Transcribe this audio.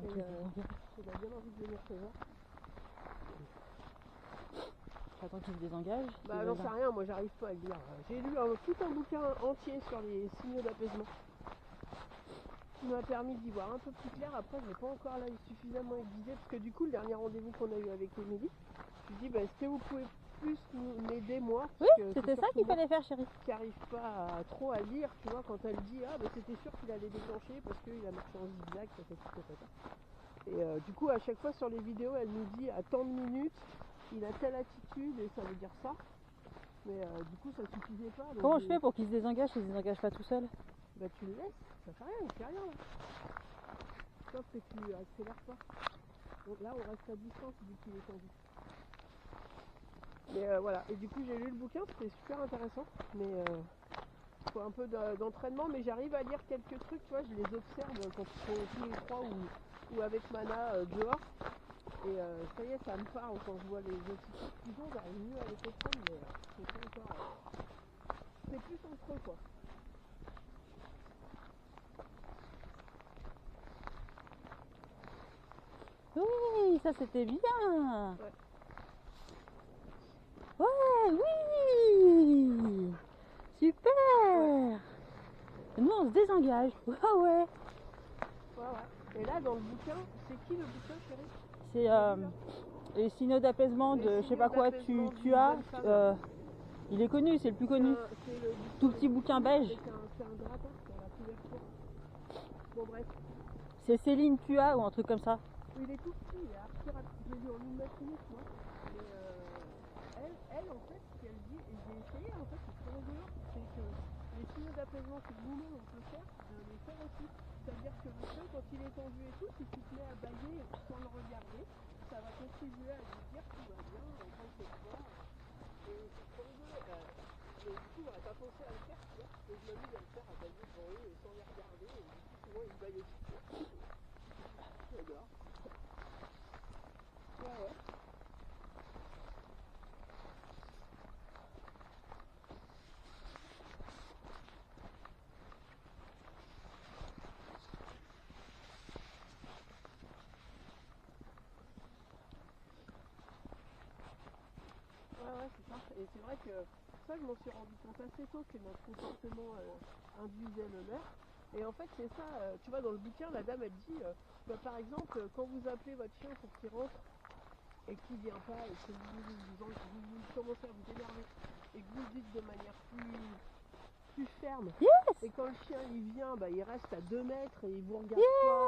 Et il a bien envie de venir te voir. J'attends qu'il se désengage. Bah j'en sais rien, moi j'arrive pas à le lire. J'ai lu tout un bouquin entier sur les signaux d'apaisement. Qui m'a permis d'y voir un peu plus clair. Après j'ai pas encore l'œil suffisamment aiguisé parce que du coup le dernier rendez-vous qu'on a eu avec Émilie, je lui dis est-ce que vous pouvez plus m'aider moi? Oui, c'était ça qu'il fallait faire, chérie. Qui arrive pas trop à lire, tu vois, quand elle dit c'était sûr qu'il allait déclencher parce qu'il a marché en zigzag, et du coup à chaque fois sur les vidéos elle nous dit à tant de minutes il a telle attitude et ça veut dire ça, mais du coup ça suffisait pas. Comment je fais pour qu'il se désengage, qu'il se désengage pas tout seul? Bah tu le laisses, ça fait rien, il fait rien là. Sauf que tu accélères pas. Donc là on reste à distance vu qu'il est tendu. Mais voilà, et du coup j'ai lu le bouquin, c'était super intéressant, mais il faut un peu d'entraînement, mais j'arrive à lire quelques trucs, tu vois, je les observe quand ils sont tous les trois ou avec Mana dehors, et ça y est, ça me parle quand je vois les attitudes qu'ils ont, j'arrive mieux à les comprendre, mais c'est pas encore... c'est plus entre eux, quoi. Oui, ça c'était bien. Ouais. Ouais, oui. Super. Ouais. Nous on se désengage. Ouais. Ouais. Et là dans le bouquin, c'est qui le bouquin, chérie? C'est les signaux d'apaisement de je sais pas quoi tu as. Il est connu, c'est le plus connu. C'est le tout petit bouquin beige. C'est un drapin sur la couverture. Bon bref. C'est Céline tu as ou un truc comme ça. Il est tout petit, il est archi rapide. Je l'ai lu en une matinée, tu vois. Mais elle en fait, ce qu'elle dit, et j'ai essayé en fait, c'est très rigolo, c'est que les signaux d'apaisement que nous-mêmes on peut faire, les faire aussi. C'est-à-dire que le chien, quand il est tendu et tout, si tu te mets à bailler sans le regarder, ça va contribuer à lui dire tout va bien, on prend ce soir. Et c'est trop rigolo. Mais du coup, j'aurais pas pensé à le faire, tu vois, parce que je m'amuse à le faire, à bailler devant eux sans les regarder, et du coup, souvent ils baillent aussi. J'adore. Ouais. Ouais, c'est ça. Et c'est vrai que ça, je m'en suis rendu compte assez tôt que notre comportement induisait le leur. Et en fait, c'est ça, tu vois, dans le bouquin, la dame, elle dit, par exemple, quand vous appelez votre chien pour qu'il rentre et qu'il vient pas, et que vous commencez à vous énerver, et que vous le dites de manière plus ferme, yes. et quand le chien il vient, il reste à 2 mètres et il vous regarde pas.